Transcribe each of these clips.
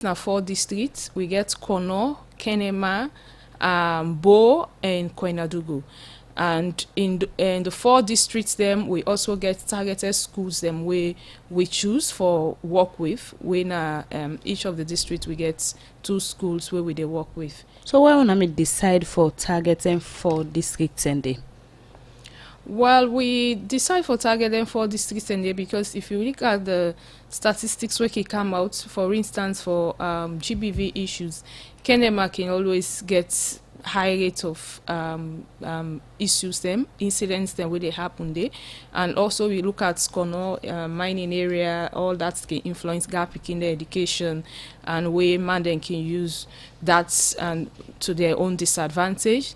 Now 4 districts. We get Kono, Kenema, Bo, and Koinadugu. And in the 4 districts, them we also get targeted schools them we choose for work with. When each of the districts we get 2 schools where we they work with. So why wanna decide for targeting 4 districts and day? Well, we decide for targeting 4 districts and day because if you look at the statistics where it come out, for instance, for GBV issues, Kenema can always get high rate of issues incidents where they happen there. And also we look at Skono, mining area, all that can influence gap in the education and where man then can use that to their own disadvantage.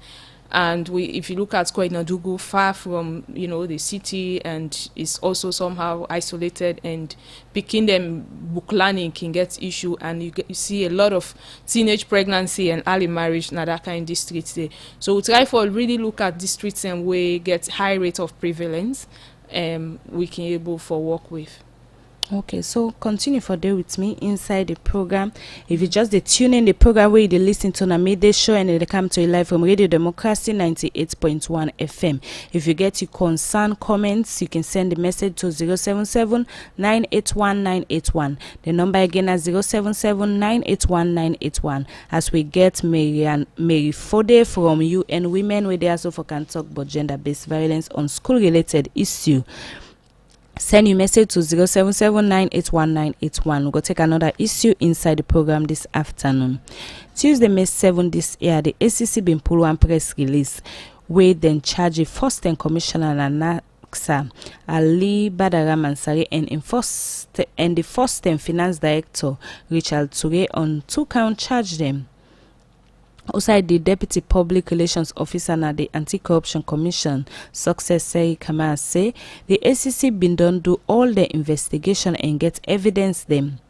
And if you look at Koinadugu, far from the city, and is also somehow isolated, and picking them book learning can get issue, and you see a lot of teenage pregnancy and early marriage in that kind of districts there. So we try for really look at districts and we get high rate of prevalence, we can able for work with. Okay, so continue for day with me inside the program. If you just tune in the program where you listen to a midday show and they come to you live from Radio Democracy 98.1 FM. If you get your concern comments, you can send a message to 077 981 981. The number again is 077 981 981. As we get Mary Fode from UN Women, where they also for can talk about gender-based violence on school-related issue. Send your message to 077 981 981. We'll go take another issue inside the program this afternoon. Tuesday, May 7 this year, the ACC been pull one press release where then charge a first-time commissioner and NACSA, Ali Badara Mansari, and the first-time finance director, Richard Toure, on 2-count charge them. Outside the Deputy Public Relations Officer at the Anti-Corruption Commission, Success Say Kamara say the ACC been done do all the investigation and get evidence them.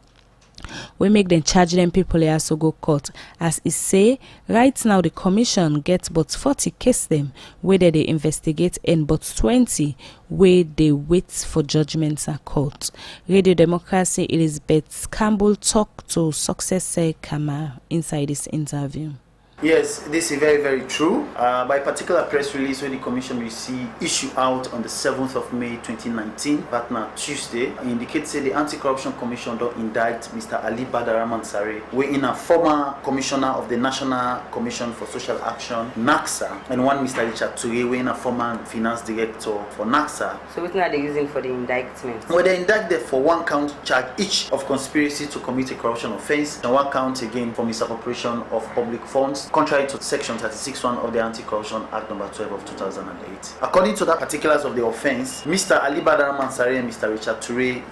We make them charge them people they also go court. As it say, right now the commission gets but 40 case them where they investigate and but 20 where they wait for judgments at court. Radio Democracy Elizabeth Campbell talk to Success Say Kamara inside this interview. Yes, this is very, very true. By particular press release when the commission received issue out on the 7th of May 2019, that now Tuesday, indicates the Anti-Corruption Commission don't indict Mr. Ali Badara Mansari, where in a former commissioner of the National Commission for Social Action, NACSA, and one Mr. Richard Toure, where in a former finance director for NACSA. So what are they using for the indictment? Well, they indicted for 1 count charge each of conspiracy to commit a corruption offense, and 1 count again for misappropriation of public funds, contrary to Section 36(1) of the Anti-Corruption Act No. 12 of 2008. According to the particulars of the offense, Mr. Ali Badara Mansari and Mr. Richard Toure,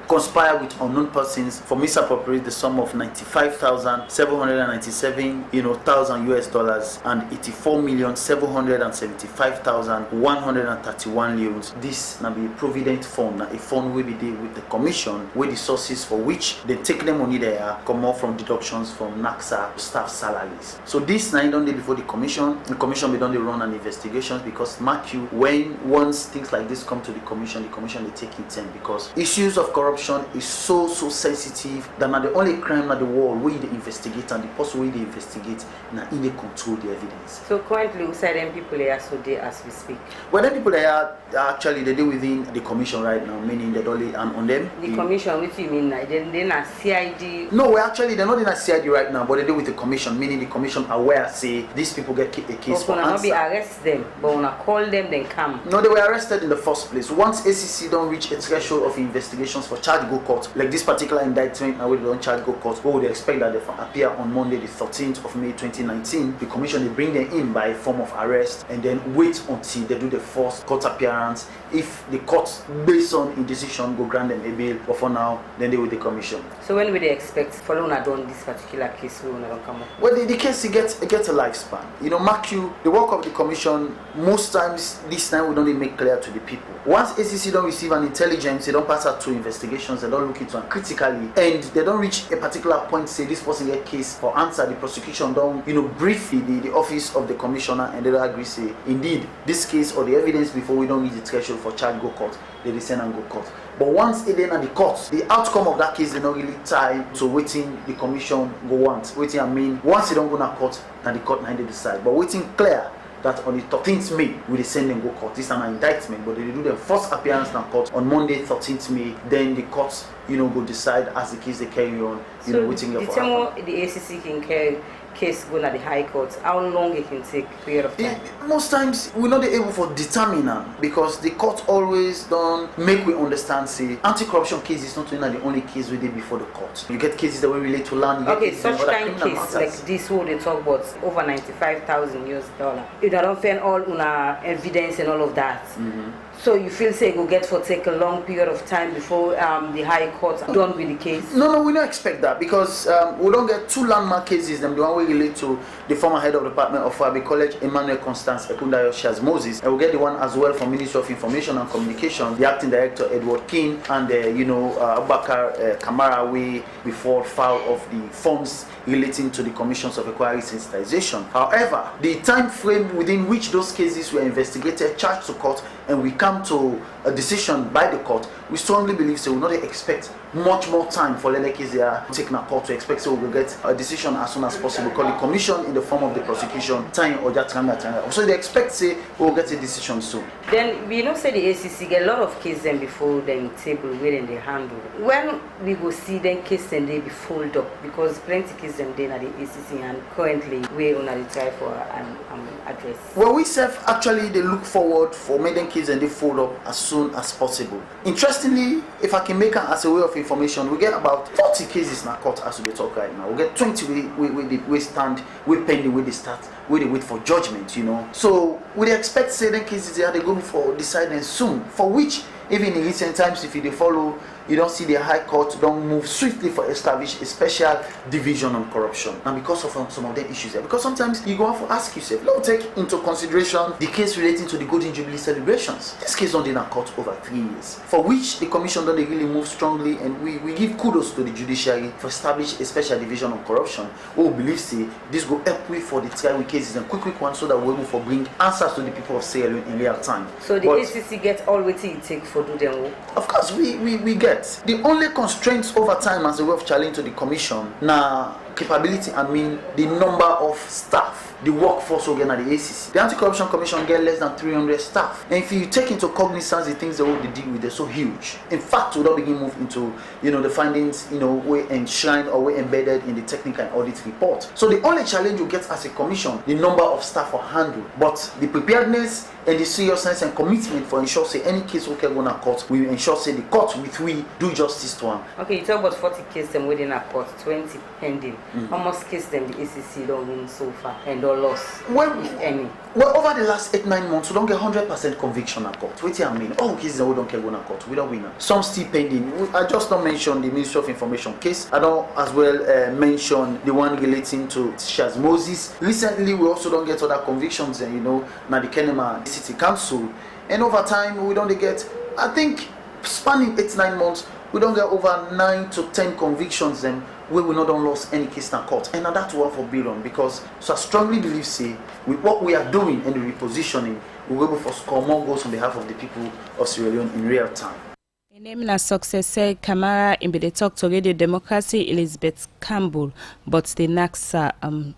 conspire with unknown persons for misappropriate the sum of $95,797,000 US dollars and $84,775,131 euros. This now be a provident fund, a fund will be there with the commission, with the sources for which they take the money there come off from deductions from NACSA staff salaries. So this night only before the commission be done the run and investigations, because mark you, when once things like this come to the commission they take it in, because issues of corruption is so sensitive that now the only crime at the world where they investigate, and the person where they investigate now in they control the evidence. So currently who them people are so there as we speak? Well, the people they are actually they do within the commission right now, meaning they only on them. The commission, which you mean like they're not CID? No, they're not in a CID right now, but they do with the commission, meaning the commission aware say these people get a case for answer. Not be arrest them, but when I call them, then come. No, they were arrested in the first place. Once ACC don't reach a threshold of investigations for charge go court, like this particular indictment, now we don't charge go court, what would they expect that they appear on Monday the 13th of May 2019? The commission they bring them in by form of arrest and then wait until they do the first court appearance. If the court, based on a decision, go grant them a bail, but for now, then they with the commission. So when would they expect following on this particular case will not come up? Well, the case it gets a lifespan. Mark you, the work of the commission, most times this time we don't even make clear to the people. Once ACC don't receive an intelligence, they don't pass out to investigations, they don't look into it critically, and they don't reach a particular point, say this person get case for answer, the prosecution don't, brief the office of the commissioner, and they don't agree, say, indeed, this case or the evidence before we don't reach the threshold for charge go court, they send and go court. But once it then at the court, the outcome of that case is not really tied to waiting the commission go want. Waiting, I mean, once it don't go to court, and the court now they decide. But waiting clear that on the 13th May, we send them go court. This is an indictment, but they do their first appearance in court on Monday, 13th May. Then the court, go decide as the case they carry on, waiting the for time the ACC can carry case go to the High Court, how long it can take period of time? Most times we're not able for determine because the court always don't make we understand say anti-corruption case is not the only case we did before the court. You get cases that will relate to land. Okay, such kind of case like this whole they talk about over 95,000 US dollar. You don't find all evidence and all of that. So you feel say it will get for take a long period of time before the High Court done with the case? No, we don't expect that because we don't get two landmark cases. The one we relate to the former head of the Department of Fabi College, Emmanuel Constance Ekundayo Shaz Moses, and we get the one as well from Ministry of Information and Communication, the acting director Edward King, and Abubakar Kamara, way before file of the funds relating to the commissions of inquiry sensitization. However, the time frame within which those cases were investigated, charged to court, and we come to a decision by the court, we strongly believe so. We will not expect much more time for the case they are taking a court to expect so we will get a decision as soon as possible because the commission in the form of the prosecution time or that time. So they expect say we will get a decision soon. Then we say the ACC get a lot of cases them before them table where they handle. When we go see them case and they be fold up because plenty cases them they at the ACC and currently we on the try for an address. Well, we self actually they look forward for making cases and they fold up as soon as possible. Interestingly, if I can make it as a way of information, we get about 40 cases in our court as we talk right now. We get 20 we stand, we pending, we start, we wait for judgment, So we expect certain cases they go for deciding soon, for which even in recent times, if you follow, you don't see the High Court don't move swiftly for establish a special division on corruption. And because of some of the issues there, because sometimes you go out for ask yourself, let's take into consideration the case relating to the Golden Jubilee celebrations. This case don't in a court over 3 years, for which the commission don't really move strongly, and we give kudos to the judiciary for establish a special division on corruption. We believe say this go help we for the trial cases and quick one so that we're able to bring answers to the people of Sierra Leone in real time. So the ACC gets all what it takes for do them work? Of course, we get. The only constraints over time as a way of challenge to the commission now capability, the number of staff, the workforce again at the ACC. The Anti-Corruption Commission get less than 300 staff. And if you take into cognizance the things that they deal with, they're so huge. In fact, we don't begin move into, the findings, we enshrined or we embedded in the technical and audit report. So the only challenge you get as a commission, the number of staff are handled. But the preparedness and the seriousness and commitment for ensure say any case we can go to court, we ensure say the court with we do justice to them. Okay, you talk about 40 cases them within a court, 20 pending. How much cases them the ACC don't win so far and all lost, if any? Well, over the last 8-9 months, we don't get 100% conviction at court. What do I mean? All cases that we don't care go to court, we don't win. Some still pending. I just don't mention the Ministry of Information case. I don't as well mention the one relating to Shaz Moses. Recently, we also don't get other convictions, now the Kenema City Council. And over time, we don't get, I think, spanning 8-9 months, we don't get over 9 to 10 convictions then where we not lost any case in court. And that's what for billion because so I strongly believe say with what we are doing and the repositioning, we're able to score more goals on behalf of the people of Sierra Leone in real time. In name na successor Kamara in the talk to Radio Democracy Elizabeth Campbell, but the NAXA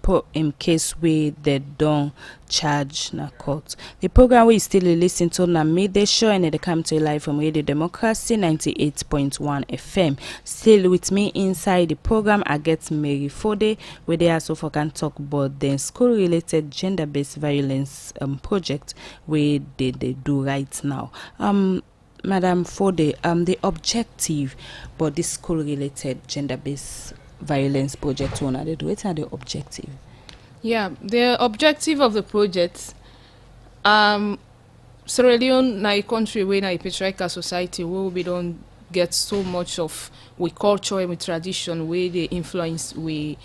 put in case we they don't charge na court. The program we still listen to na midday show and they come to you live from Radio Democracy 98.1 FM. Still with me inside the program I get Mary Fode where they also for can talk about the school related gender based violence project where they do right now. Madam Fode, the objective but the school related gender based violence project one they do. What are the objective? Yeah, the objective of the project, Sierra Leone na a country where na a patriarchal society where we don't get so much of we culture and we tradition where they influence we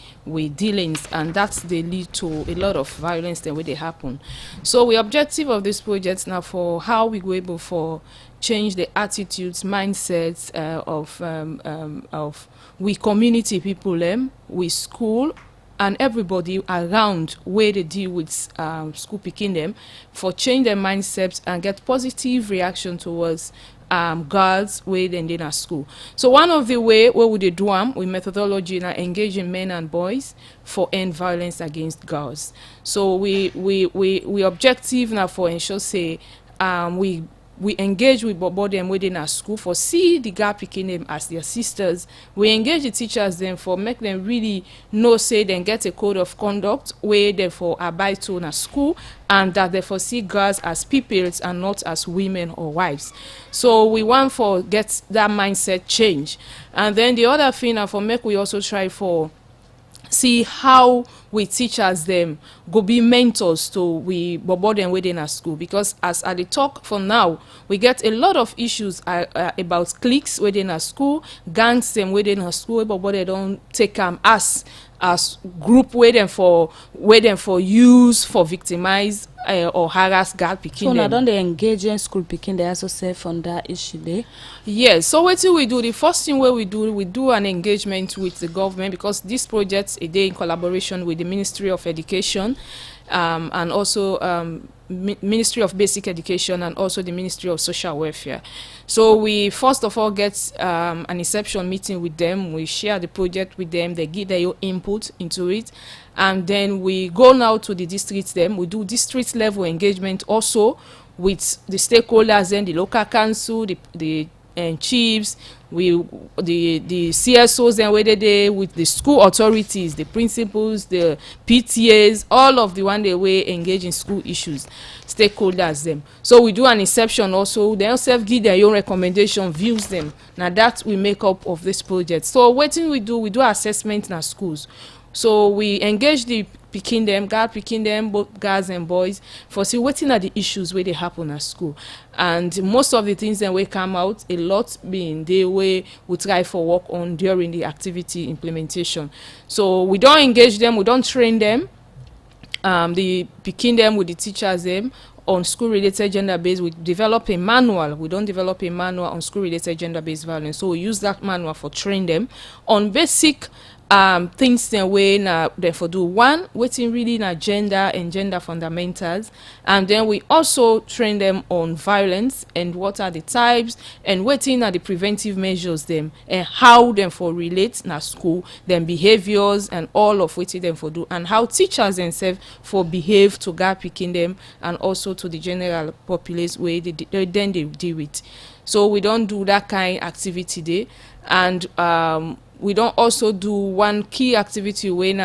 dealings, and that's they lead to a lot of violence the way they happen. So the objective of this project now for how we go able for change the attitudes, mindsets of we community people, we school and everybody around where they deal with school picking them for change their mindsets and get positive reaction towards girls way then in a school. So one of the way where we do with methodology na engaging men and boys for end violence against girls. So we objective now for ensure say we engage with bobo them within our school for see the girl picking them as their sisters. We engage the teachers them for make them really know say then get a code of conduct where they for abide to in a school, and that they for see girls as peoples and not as women or wives. So we want for get that mindset change. And then the other thing for make we also try for see how we teachers them go be mentors to we bobo them within our school, because as at the talk for now we get a lot of issues about cliques within our school, gangs them within our school, but they don't take as group waiting for use for victimize or harass girl picking. So now them. don't they engage in school picking they also safe on that issue there? Yes, so what do we do? The first thing we do an engagement with the government, because this project is in collaboration with the Ministry of Education and also Ministry of Basic Education and also the Ministry of Social Welfare. So we first of all get an inception meeting with them. We share the project with them. They give their input into it, and then we go now to the districts. Them we do district level engagement also with the stakeholders and the local council, the chiefs, the CSOs and whether they with the school authorities, the principals, the PTAs, all of the one they way engage in school issues, stakeholders them. So we do an inception also. They also give their own recommendation, views them. Now that we make up of this project. So what thing we do assessment in our schools. So we engage the picking them, both girls and boys, for see what are the issues where they happen at school. And most of the things that will come out, a lot being the way we try for work on during the activity implementation. So we don't engage them, we don't train them. The picking them with the teachers them on school-related gender-based. We develop a manual. We don't develop a manual on school-related gender-based violence. So we use that manual for train them on basic things the way na therefore do one waiting really na gender and gender fundamentals, and then we also train them on violence and what are the types and waiting are the preventive measures them and how them for relate na school, them behaviors and all of waiting them for do, and how teachers themselves for behave to gap picking them and also to the general populace way they deal with. So we don't do that kind of activity there. And we don't also do one key activity when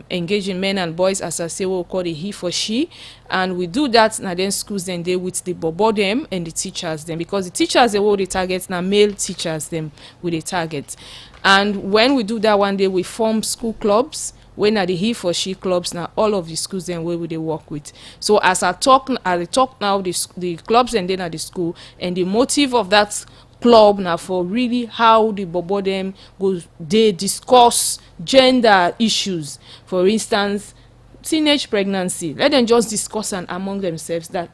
engaging men and boys, as I say, we'll call it he for she, and we do that now then schools then they with the bobo them and the teachers them, because the teachers they will the target now male teachers them with the target. And when we do that one day we form school clubs. When are the he for she clubs now all of the schools then where would they work with. So as I talk now the clubs and then at the school, and the motive of that club now for really how the bobo them goes they discuss gender issues. For instance, teenage pregnancy, let them just discuss and among themselves that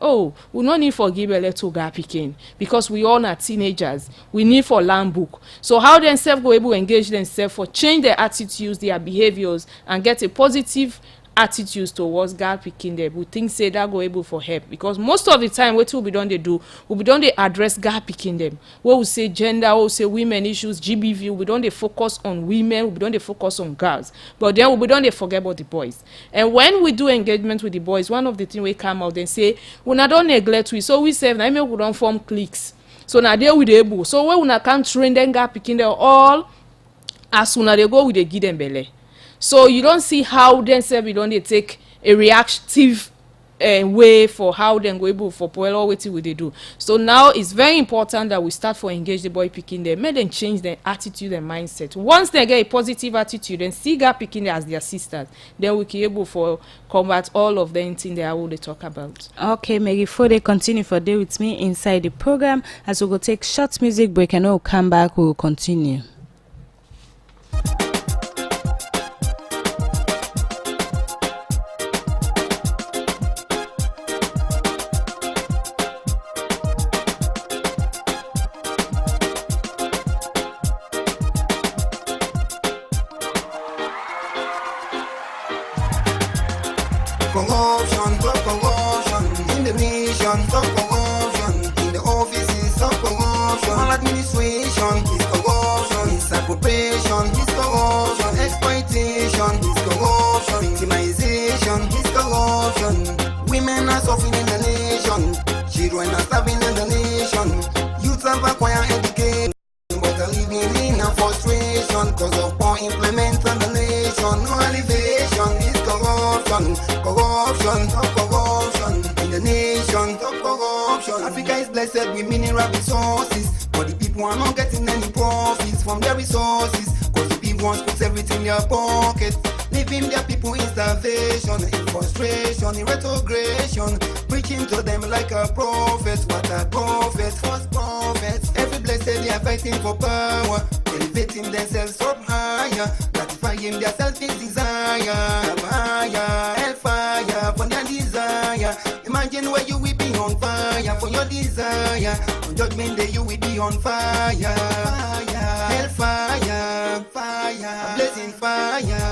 we no need for give a little girl picking because we all are teenagers, we need for learn book. So how themselves go able to engage themselves for change their attitudes, their behaviors, and get a positive attitudes towards girl picking them. We think say that go able for help, because most of the time what we don't they do, we don't they address girl picking them. What we say gender, what we say women issues, GBV, we don't they focus on women, we don't they focus on girls, but then we don't they forget about the boys. And when we do engagement with the boys, one of the things we come out and say we not don't neglect we, so we say now maybe we don't form cliques. So now they we able, so when we not can train them girl picking them all as soon as they go we they give them belly. So you don't see how themselves we don't they take a reactive way for how them go able for power what they do. So now it's very important that we start for engage the boy picking them, make them change their attitude and mindset. Once they get a positive attitude and see girl picking them as their sisters, then we can able for combat all of them things they are all they talk about. Okay, Maggie, before they continue for day with me inside the program, as we go take short music break and we'll come back, we'll continue. Corruption, in the nation, stop corruption, in the offices of corruption. Maladministration is corruption. Misappropriation is corruption. Exploitation is corruption. Victimization is corruption. Women are suffering in the nation. Children are starving in the nation. Youth have acquired education, but are living in a frustration cause of poor implement on the nation. No elevation is corruption. Corruption, top corruption in the nation, top corruption. Africa is blessed with mineral resources, but the people are not getting any profits from their resources, cause the big ones put everything in their pocket, leaving their people in starvation, in frustration, in retrogression, preaching to them like a prophet. What a prophet, false prophets. Every blessed they are fighting for power, elevating themselves up higher, gratifying their selfish desire, fire, hellfire for their desire. Imagine where you will be on fire for your desire. On judgment day you will be on fire, hellfire, fire, blazing fire.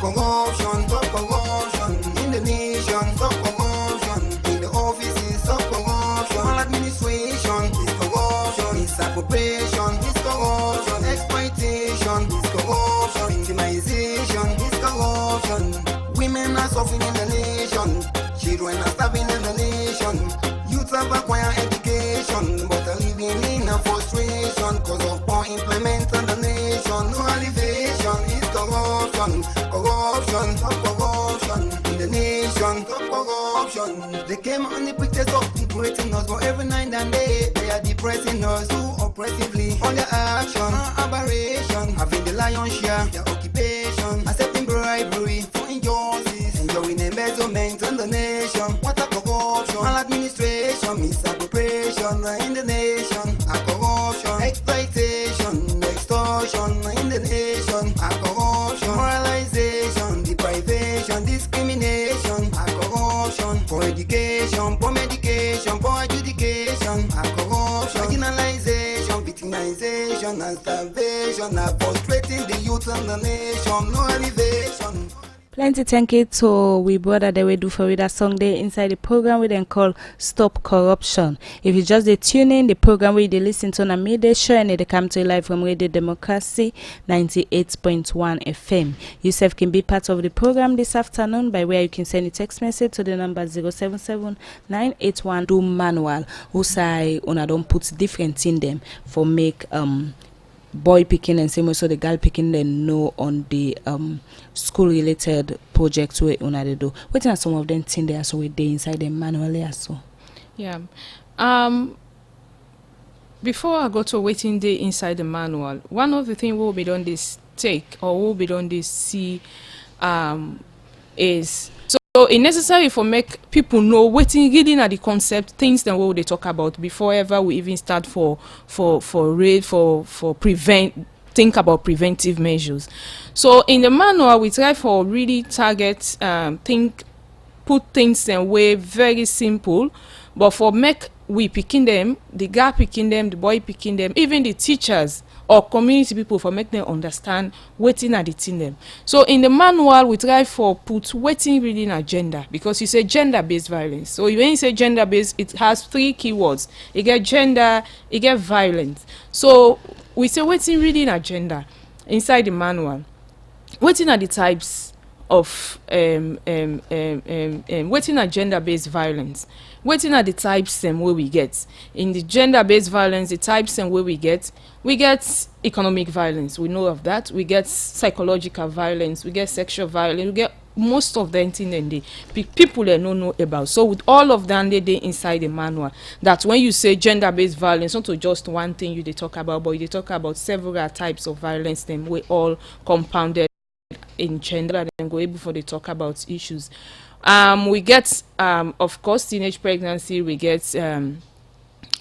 Corruption, top corruption in the nation, top corruption in the offices, top corruption. Maladministration is corruption. Misappropriation is corruption. Exploitation is corruption. Victimization is corruption. Women are suffering in the nation. Children are starving in the nation. Youth have acquired education, but are living in a frustration cause of poor implement on the nation. No elevation is corruption. Corruption, top corruption in the nation, top corruption. They came on the pretext of liberating us, but every night and day they are depressing us too oppressively. On their action, aberration, having the lion's share, their occupation, accepting bribery for injustice, enjoying embezzlement on the nation. What a corruption, maladministration, misappropriation in the nation, a corruption, exploitation, extortion in the nation, a corruption, moralization, deprivation, discrimination, a corruption, for education, for medication, for adjudication, a corruption, marginalization, victimization, and starvation are frustrating the youth and the nation. No elevation. Plenty thank you to we brother that we do for with that song there inside the program we then call Stop Corruption. If you just tune in the program we they listen to on a midday show and they come to you live from Radio Democracy 98.1 FM. Yourself can be part of the program this afternoon by where you can send a text message to the number 077-981 do manual who say una don't put different in them for make boy picking and same also the girl picking then know on the school related projects where una they do. What are some of them things there so we they inside them manually also? Yeah. Before I go to waiting day inside the manual, one of the things we'll be done this take or we'll be done this see is so it's necessary for make people know waiting reading at the concept things that what they talk about before ever we even start for prevent think about preventive measures. So in the manual we try for really target put things in way very simple, but for make we picking them, the girl picking them, the boy picking them, even the teachers or community people for make them understand waiting at the thing them. So in the manual we try for put waiting reading agenda because you say gender-based violence. So when you say gender-based, it has 3 keywords. You get gender, you get violence. So we say waiting reading agenda inside the manual. Waiting are the types of waiting at gender-based violence. Waiting are the types and where we get in the gender-based violence, the types and where we get economic violence, we know of that, we get psychological violence, we get sexual violence, we get most of the thing and the people they don't know about. So with all of them they inside the manual that when you say gender-based violence, not just one thing you they talk about, but you they talk about several types of violence, them we all compounded in gender and go able for they talk about issues. We get of course teenage pregnancy, we get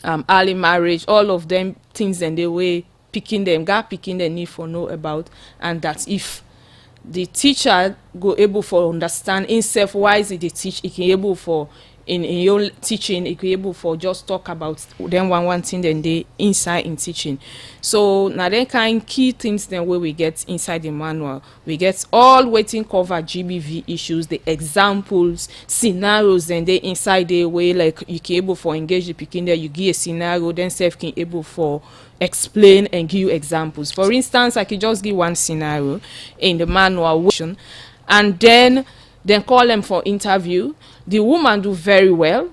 early marriage, all of them things and the way picking them need for know about, and that if the teacher go able for understand himself why is it they teach, he can able for in your teaching, it be able for just talk about then one thing then they inside in teaching. So now then kind key things then where we get inside the manual, we get all waiting cover GBV issues, the examples, scenarios, and they inside the way like you can able for engage the picking there, you give a scenario, then self can able for explain and give you examples. For instance, I could just give one scenario in the manual, and then call them for interview. The woman do very well,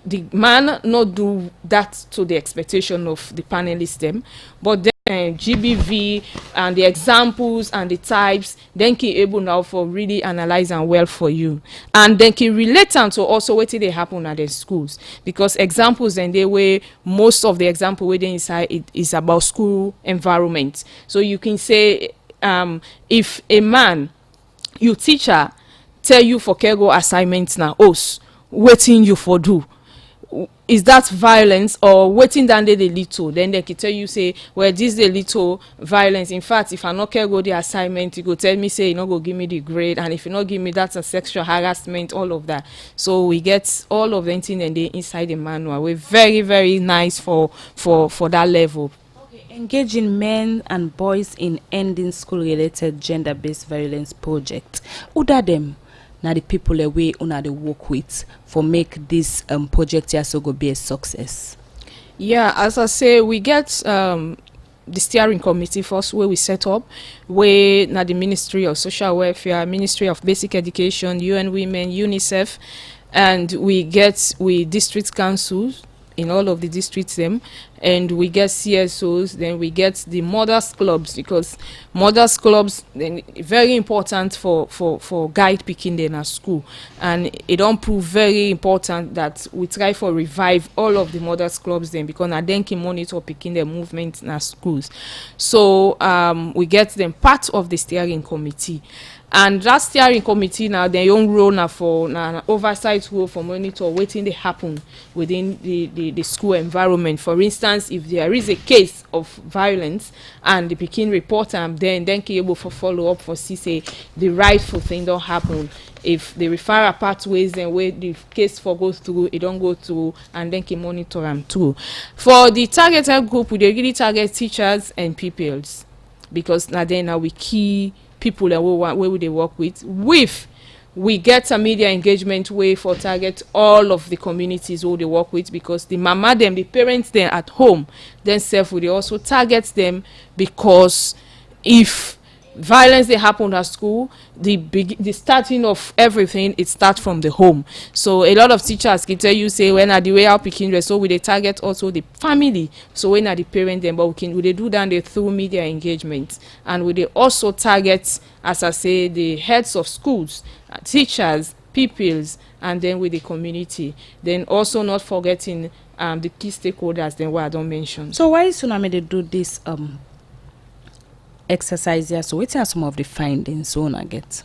the man not do that to the expectation of the panelists them, but then GBV and the examples and the types then can able now for really analyze and well for you, and then can relate them to also what they happen at the schools, because examples and the way most of the example within inside it is about school environment. So you can say if a man, you teacher tell you for cargo assignments now, waiting you for do, is that violence or waiting down there the little, then they can tell you say, well, this the little violence. In fact, if I not care go the assignment, you go tell me say you not go give me the grade, and if you not give me, that's a sexual harassment, all of that. So we get all of them thing and they inside the manual. We're very, very nice for that level. Engaging men and boys in ending school-related gender-based violence project. Who are them? Now the people away una they work with for make this project here so go be a success. Yeah, as I say, we get the steering committee first where we set up, where now the Ministry of Social Welfare, Ministry of Basic Education, UN Women, UNICEF, and we district councils in all of the districts them, and we get CSOs, then we get the mothers clubs, because mothers clubs then very important for guide picking them at school, and it don't prove very important that we try for revive all of the mothers clubs then, because I then can monitor picking their movement in our schools. So we get them part of the steering committee. And that steering committee now, their own role now for an oversight role for monitor waiting they happen within the school environment. For instance, if there is a case of violence and the Peking report them, then can able for follow up for see say the rightful thing don't happen. If the referral pathways and where the case for goes through, it don't go through, and then can monitor them too. For the targeted group, we really target teachers and pupils, because now we key people that where they work with. We get a media engagement way for target all of the communities who they work with, because the mama them, the parents them at home themselves, they also target them, because if violence they happen at school, the starting of everything, it starts from the home. So a lot of teachers can tell you say when are the way out picking, so we they target also the family, so when are the parent them, but we they do that through media engagement, and we they also target, as I say, the heads of schools, teachers, pupils, and then with the community. Then also not forgetting the key stakeholders then what I don't mention. So why is Tsunami they do this exercise here? So what are some of the findings so I get?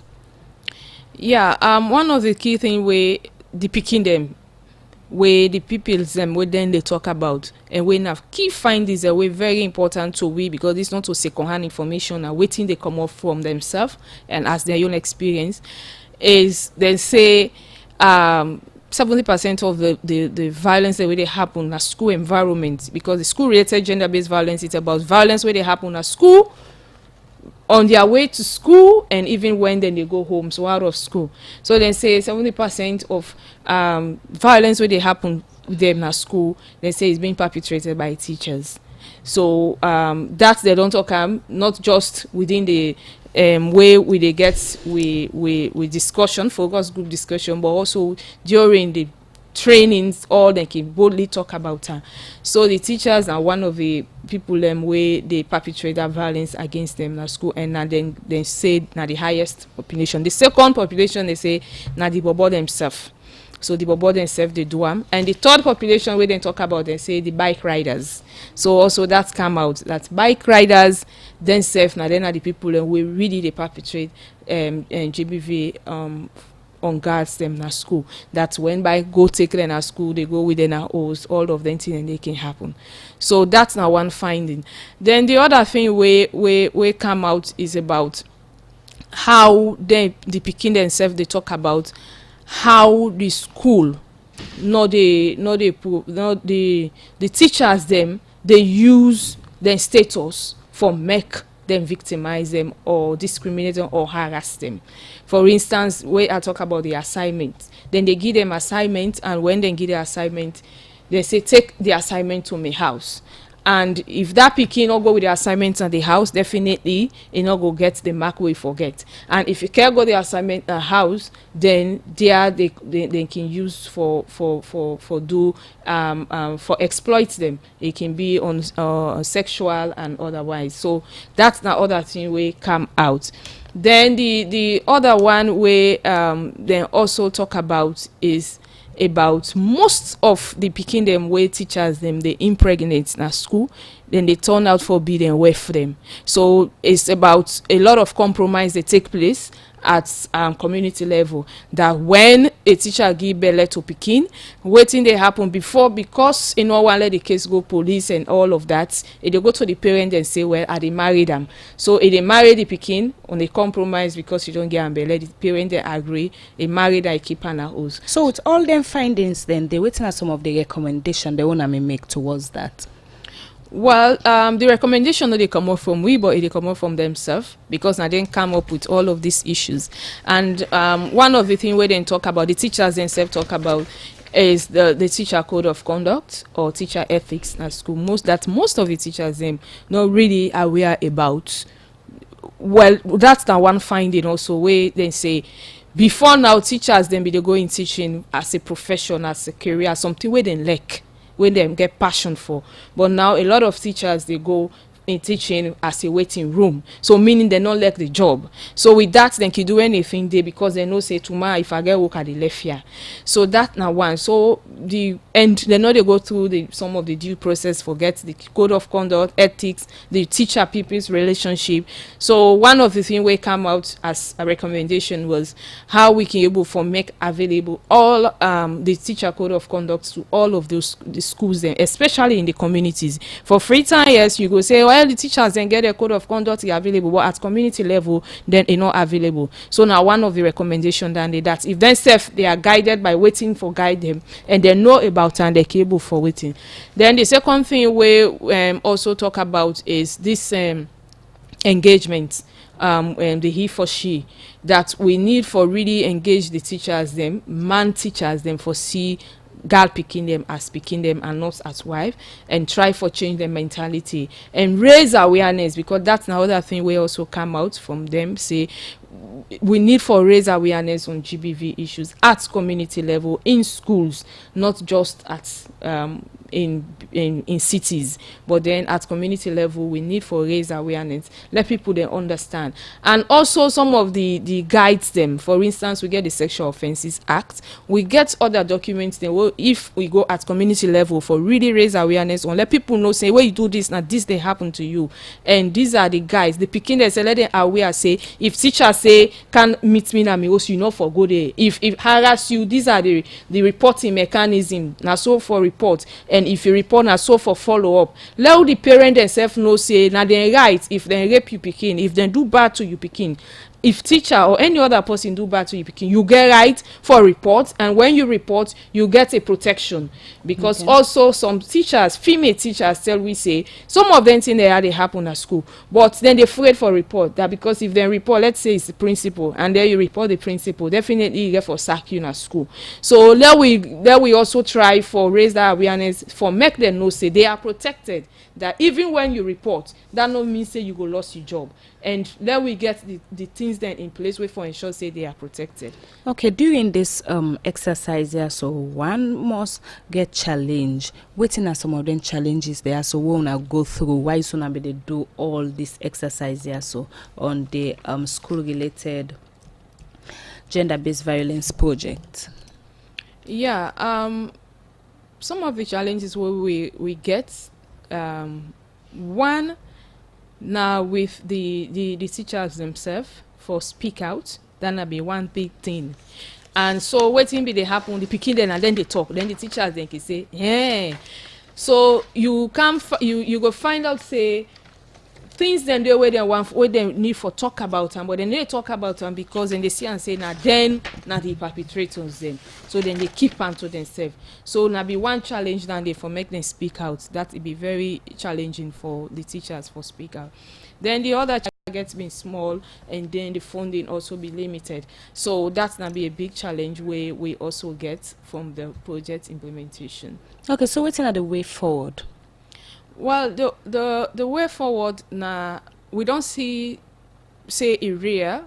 Yeah, one of the key things where the picking them, where the peoples them, where then they talk about, and when have key findings that were very important to we, because it's not to second-hand information and waiting they come up from themselves and as their own experience, is they say 70% of the violence that really happen in a school environment, because the school-related gender-based violence, it's about violence where they happen at school, on their way to school, and even when then they go home, so out of school. So they say 70% of violence where they happen with them at school, they say is being perpetrated by teachers. So that they don't talk not just within the way we they get we discussion, focus group discussion, but also during the trainings, all they can boldly talk about her. So the teachers are one of the people where they perpetrate that violence against them at school, and then they say now the highest population. The second population they say now the bobo themselves. So the bobo themselves they do them. And the third population where they talk about, they say the bike riders. So also that's come out that bike riders themselves now then are the people and we really they perpetrate and GBV on guards them at school. That's when by go take them at school, they go within our O's, all of them things and they can happen. So that's now one finding. Then the other thing we come out is about how the Peking themselves they talk about how the school the teachers them, they use their status for make them victimize them or discriminate them or harass them. For instance, where I talk about the assignment, then they give them assignment, and when they give the assignment, they say take the assignment to my house. And if that pikin not go with the assignment at the house, definitely you not go get the mark we forget. And if you can't go the assignment at house, then there they can use for exploit them. It can be on sexual and otherwise. So that's the other thing we come out. Then the other one we then also talk about is about most of the pikin them way teachers them they impregnate na school, then they turn out for be them away for them. So it's about a lot of compromise that take place at community level, that when a teacher give belle to pikin, waiting they happen before, because in no one let the case go police and all of that, they go to the parent and say, well, they marry them. So if they marry the pikin on a compromise because you don't get am belle, the parent they agree, they marry that keep an house. So with all them findings, then they waiting at some of the recommendation they wanna make towards that. Well, the recommendation that they come up from we, but they come up from themselves, because now they come up with all of these issues. And one of the things where they talk about, the teachers themselves talk about, is the teacher code of conduct or teacher ethics at school. Most of the teachers them not really aware about. Well, that's the one finding also where they say, before now teachers then be they go in teaching as a profession, as a career, something where they lack, when they get passion for. But now a lot of teachers they go in teaching as a waiting room, so meaning they not like the job. So with that they can do anything there, because they know say tomorrow if I get work at the left here. So that now one. So they know they go through some of the due process, forget the code of conduct, ethics, the teacher people's relationship. So one of the things we come out as a recommendation was how we can able for make available all the teacher code of conduct to all of the schools then, especially in the communities. For free time, yes, you go say, well, the teachers then get a code of conduct available, but at community level then it's not available. So now one of the recommendations that if themselves they are guided by waiting for guide them, and they know about and they're capable for waiting. Then the second thing we also talk about is this engagement, and the he for she, that we need for really engage the teachers them, man teachers them, for see girl picking them as picking them and not as wife, and try for change their mentality and raise awareness, because that's another thing we also come out from them say we need for raise awareness on GBV issues at community level, in schools, not just at in cities, but then at community level we need for raise awareness, let people then understand. And also some of the guides them, for instance we get the Sexual Offences Act, we get other documents then, well, if we go at community level for really raise awareness on, let people know say when you do this now this they happen to you, and these are the guides the picking they say, let them aware say if teachers say can't meet me na me also, you know, for go there, if harass you, these are the reporting mechanism now, so for report, and if you report na so for follow up. Let the parent themselves know say na they right if they rape you pikin, if they do bad to you pikin, if teacher or any other person do bad to you pikin, you get right for report, and when you report you get a protection. Because also some teachers, female teachers, tell we say some of them think they happen at school, but then they afraid for report that, because if they report, let's say it's the principal, and then you report the principal, definitely you get for sack you at school. So let we also try for raise that awareness, for make them know say they are protected, that even when you report that no mean say you go lost your job, and then we get the things then in place where for ensure say they are protected. Okay, during this exercise here, so one must get challenge. Waiting at some of them challenges there, so we wanna go through why so now they do all this exercise here, so on the school related gender-based violence project. Yeah, some of the challenges where we get, one, now with the teachers themselves for speak out, that'll be one big thing. And so waiting be they happen, the picking then, and then they talk, then the teachers then can say, hey, so you go find out say things then they where they want where they need for talk about them, but then they talk about them because then they see and say now then now the perpetrators then, so then they keep them to themselves. So now be one challenge then they for make them speak out. That it be very challenging for the teachers for speak out. Then the other targets being small, and then the funding also be limited. So that's gonna be a big challenge where we also get from the project implementation. Okay, so what's the way forward? Well, the way forward now, we don't see say area,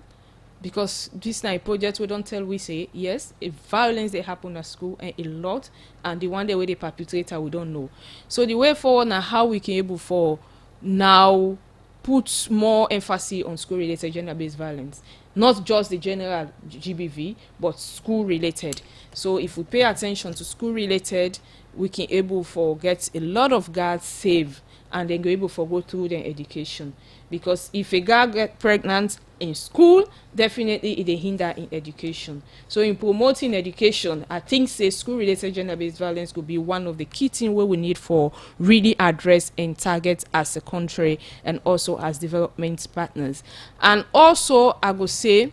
because this now project we don't tell we say yes, if violence they happen at school and a lot, and the one day where the perpetrator we don't know. So the way forward now, how we can able for now put more emphasis on school related gender based violence, not just the general GBV but school related. So if we pay attention to school related, we can able for get a lot of girls saved and then go able for go through their education. Because if a girl get pregnant in school, definitely it dey hinder in education. So in promoting education, I think say school related gender based violence could be one of the key things where we need for really address and target as a country and also as development partners. And also I go say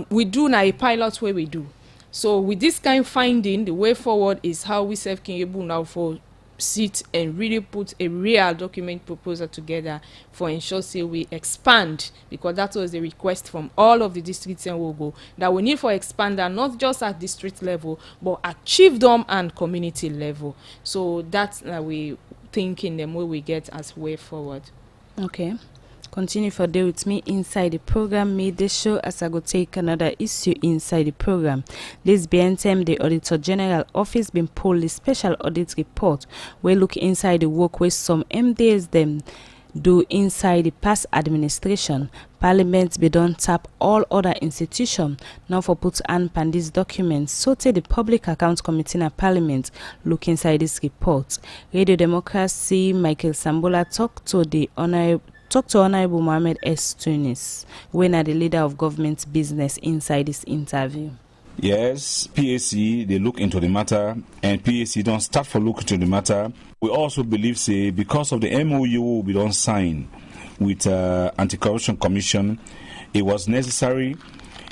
we do now a pilot where we do. So with this kind of finding, the way forward is how we self can able now for sit and really put a real document proposal together for ensure say we expand, because that was the request from all of the districts and will go that we need for expander, not just at district level but at chiefdom and community level. So that's we think in them way we get as way forward. Okay, continue for day with me inside the program. Made this show as I go take another issue inside the program. This BNTM, the Auditor General Office, been pulled the special audit report. We look inside the work with some MDs them do inside the past administration. Parliament be don't tap all other institutions now for put hand on these documents. So take the Public Accounts Committee in Parliament look inside this report. Radio Democracy Michael Sambola talk to Honorable Mohammed S. Tunis, when are the leader of government business inside this interview. Yes, PAC, they look into the matter, and PAC don't start for look into the matter. We also believe, say, because of the MOU we don't sign with Anti-Corruption Commission, it was necessary,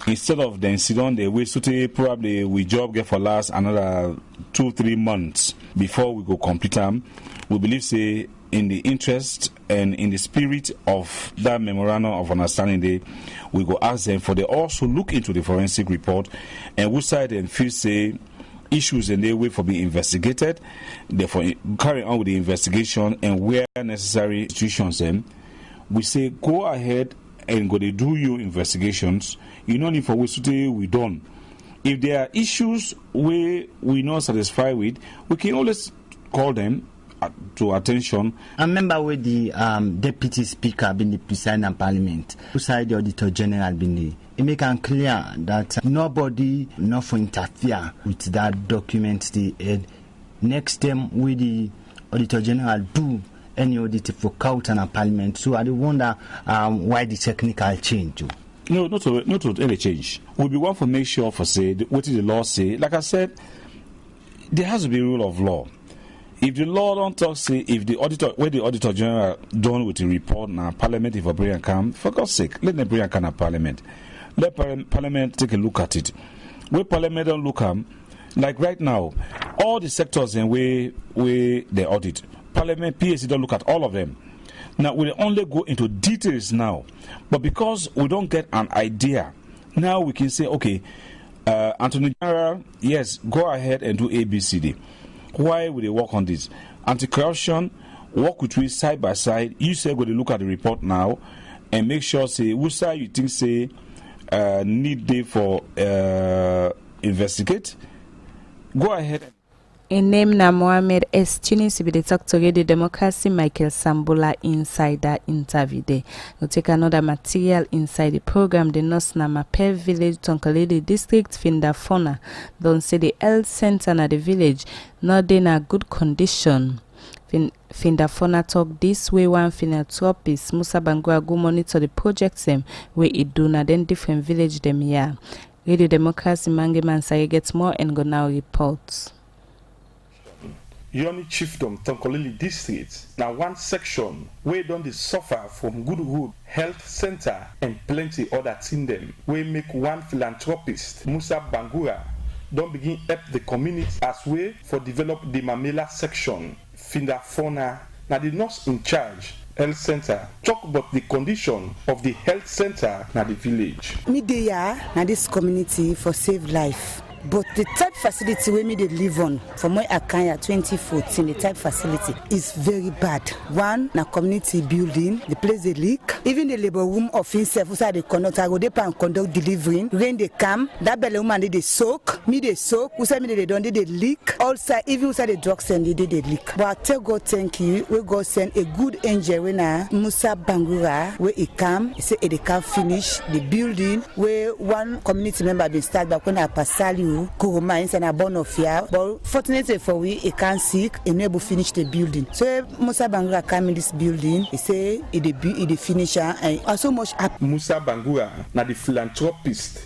instead of the incident, they wait probably we job get for last another 2-3 months before we go complete them. We believe, say, in the interest and in the spirit of that memorandum of understanding, we go ask them for they also look into the forensic report and which side and feel say issues and they wait for being investigated, therefore carry on with the investigation, and where necessary institutions them we say go ahead and go to do your investigations. You don't need for which we done. If there are issues where we not satisfied with, we can always call them to attention. I remember with the deputy speaker been the presiding in parliament, beside the auditor general been the. It make it clear that nobody not for interfere with that document. The next time with the auditor general do any audit for court and parliament. So I do wonder why the technical change. No, not any change. We'll be one for make sure for say what did the law say. Like I said, there has to be a rule of law. If the law don't talk, say, if the auditor, where the auditor general done with the report now, parliament, if a brilliant come, for God's sake, let the brilliant come at parliament. Let parliament take a look at it. Where parliament don't look at, like right now, all the sectors and where they audit, parliament, PAC don't look at all of them. Now, we only go into details now, but because we don't get an idea, now we can say, okay, Attorney General, yes, go ahead and do ABCD. Why would they work on this? Anti-corruption, work with we side by side. You say go to look at the report now and make sure say which side you think say need day for investigate. Go ahead. In name na Mohammed S. Tunis be the talk to Radio Democracy Michael Sambola inside that interview there. We'll take another material inside the program. The nurse na Mape village, Tonkalede district, Findafona. Don't say the health center na the village, not in a good condition. Findafona talk this way. One philanthropist Musa Bangua go monitor the projects them where it do na then different village them here. Radio Democracy Mange Mansaye gets more and go now reports. Yoni Chiefdom Tonkolili District, now one section where don dey suffer from Good Road Health Center and plenty other things them. We make one philanthropist, Musa Bangura, don begin help the community as way for develop the Mamela section. Finda Fona, now the nurse in charge, health center, talk about the condition of the health center na the village. Me dey na this community for save life. But the type facility where me they live on from where I can 2014, the type facility is very bad. One, na community building, the place they leak. Even the labor room of himself, who they conduct, I go there and conduct delivering. Rain they come, that belly woman they soak, me they soak, who say me they don't, they leak. Also, even who say the drugs and they leak. But I tell God thank you, we God send a good angel when Musa Bangura, where he come, he say they can finish the building where one community member been start back when I pass you. Kuruma and a born of fear, but fortunately for we, he can't sick, he never finish the building. So Musa Bangura come in this building, he say he the finisher and also much happy. Musa Bangura, na the philanthropist,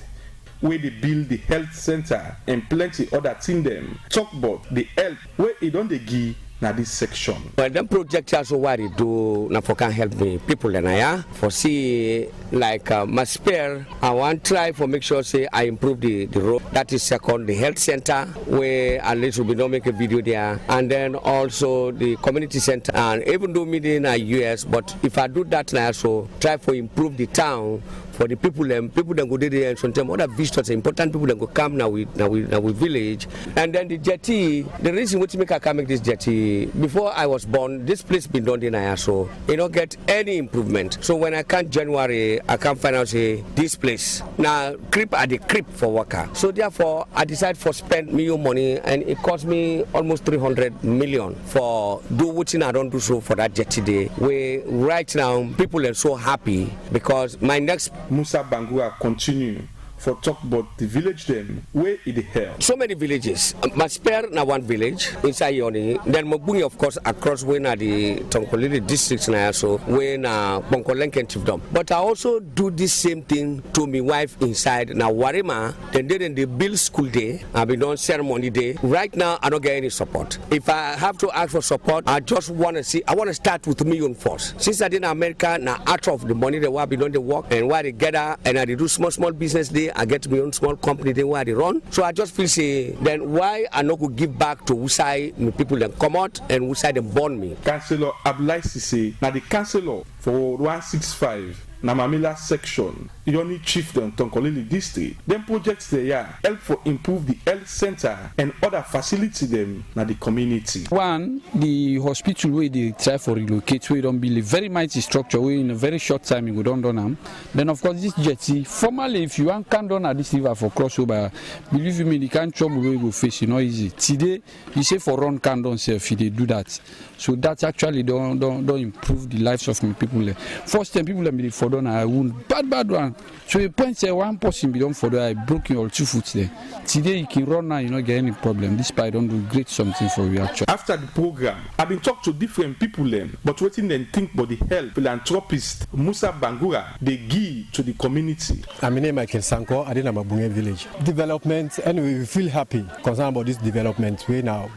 where they build the health center and plenty other things them. Talk about the health where he don't give. Na this section. Well, them project also what they do na for can help me people and I for see like my spare. I want try for make sure say I improve the road. That is second the health center where at least we be not make a video there, and then also the community center. And even though me in a US, but if I do that now, so try for improve the town. For the people them go there and sometimes other visitors, important people that go come now we village. And then the jetty, the reason which make I come make this jetty, before I was born, this place been done in Naya, so you don't get any improvement. So when I come January, I come find out say this place now creep at the creep for worker. So therefore I decide for spend me money, and it cost me almost 300 million for do what I don't do so for that jetty day. Where right now people are so happy because my next Musa Bangura continue for talk about the village them where it held. So many villages. Masper na one village inside Yoni. Then Mobungi of course across where na the Tonkolili districts na so where na Bonkolenken Chiefdom. But I also do this same thing to my wife inside na Warima. Then they build school day. I've been on ceremony day. Right now I don't get any support. If I have to ask for support, I just want to see. I want to start with me on first. Since I did in America, na out of the money they were be done the work and where they gather and I do small business day. I get my own small company then where they run. So I just feel say then why I not go give back to Usai my people that come out and Usai them born me. Councillor Abdullah Sise, now the councillor for 165 Namamila section, Yoni Chiefdom Tonkolili district. Them projects there help for improve the health center and other facility them na the community. One, the hospital where they try for relocate, we don't build a very mighty structure where in a very short time we don't done. Then of course this jetty, formerly if you want can done at this river for crossover, believe me, the can't trouble we go face, easy. Today, you say for run can don't say if they do that. So that actually don't improve the lives of my people. First time people be for done I wound bad one. So you point say one person be done for that I broke your 2 foot there. Today you can run now, you not get any problem. This part don't do great something for you actually. After the program, I've been talking to different people then, but waiting then think about the help philanthropist Musa Bangura they give to the community. I'm name Michael Sanko, I didn't Mabunge village. Development, anyway, we feel happy concerned about this development way now.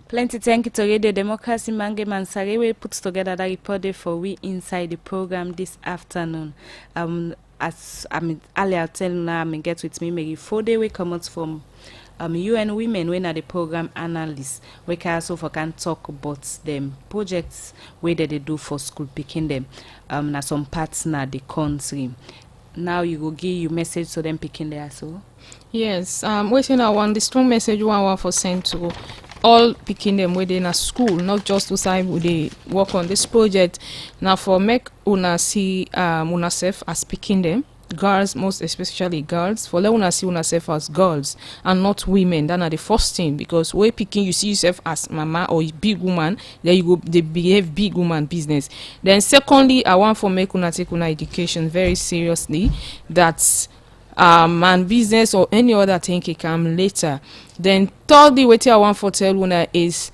Plenty thank you to Radio Democracy Mange Mansare. We put together that report for we inside the program this afternoon. As I'm earlier telling now, I get with me maybe 4 day we come out from UN Women when are the program analysts. We can also can talk about them projects where they do for school picking them. Na some parts na the country. Now you go give you message to them picking there so. Yes, waiting I want the strong message one for send to all picking them within a school, not just to say they work on this project. Now for make una see una self as picking them, girls, most especially girls, for let una see una self as girls and not women. That are the first thing, because way picking you see yourself as mama or big woman, then you go they behave big woman business. Then secondly, I want for make una take una education very seriously. That's man business or any other thing can come later. Then thirdly, what I want for tell una is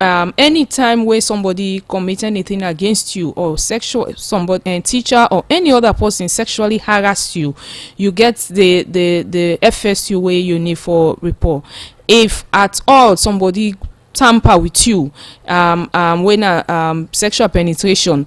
anytime where somebody commit anything against you or sexual somebody teacher or any other person sexually harass you, you get the FSU way you need for report. If at all somebody tamper with you when sexual penetration,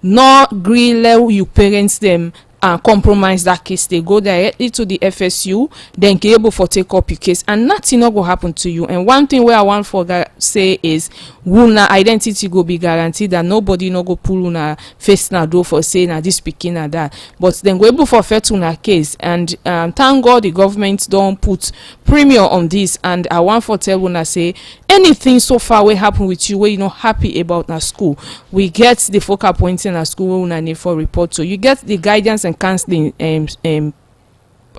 no gree let you parents them compromise that case. They go directly to the FSU, then be able for take up your case, and nothing not go happen to you. And one thing where I want for say is, una identity go be guaranteed, that nobody no go pull una face na do for say na this pikin na that. But then go able for fet una case, and thank God the government don't put premium on this. And I want for tell una say, anything so far will happen with you where you not happy about na school, we get the focal points in a school where una need for report. So you get the guidance and counseling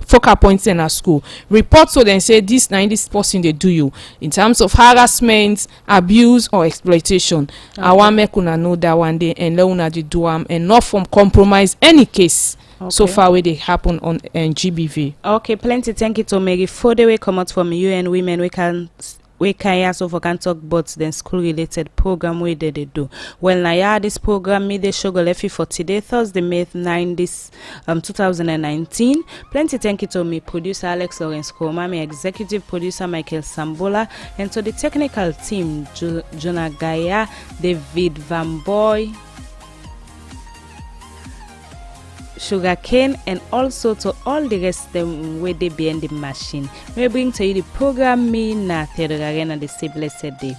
focal points in a school report, so then say this person they do you in terms of harassment, abuse or exploitation. I want make una know that one day and let una do and not from compromise any case. Okay. So far where they happen on GBV. Okay, plenty. Thank you to Mary. For the way come out from UN Women, we can also can talk about the school related program where they do. Well, now this program me they show go left for today, Thursday, May 9 this 2019. Plenty thank you to me producer Alex Lawrence Koma, my executive producer Michael Sambola, and to the technical team Jonah Gaya, David Van Boy, Sugarcane, and also to all the rest of them where they be in the machine. We bring to you the program me na Theodore Arena, the say blessed day.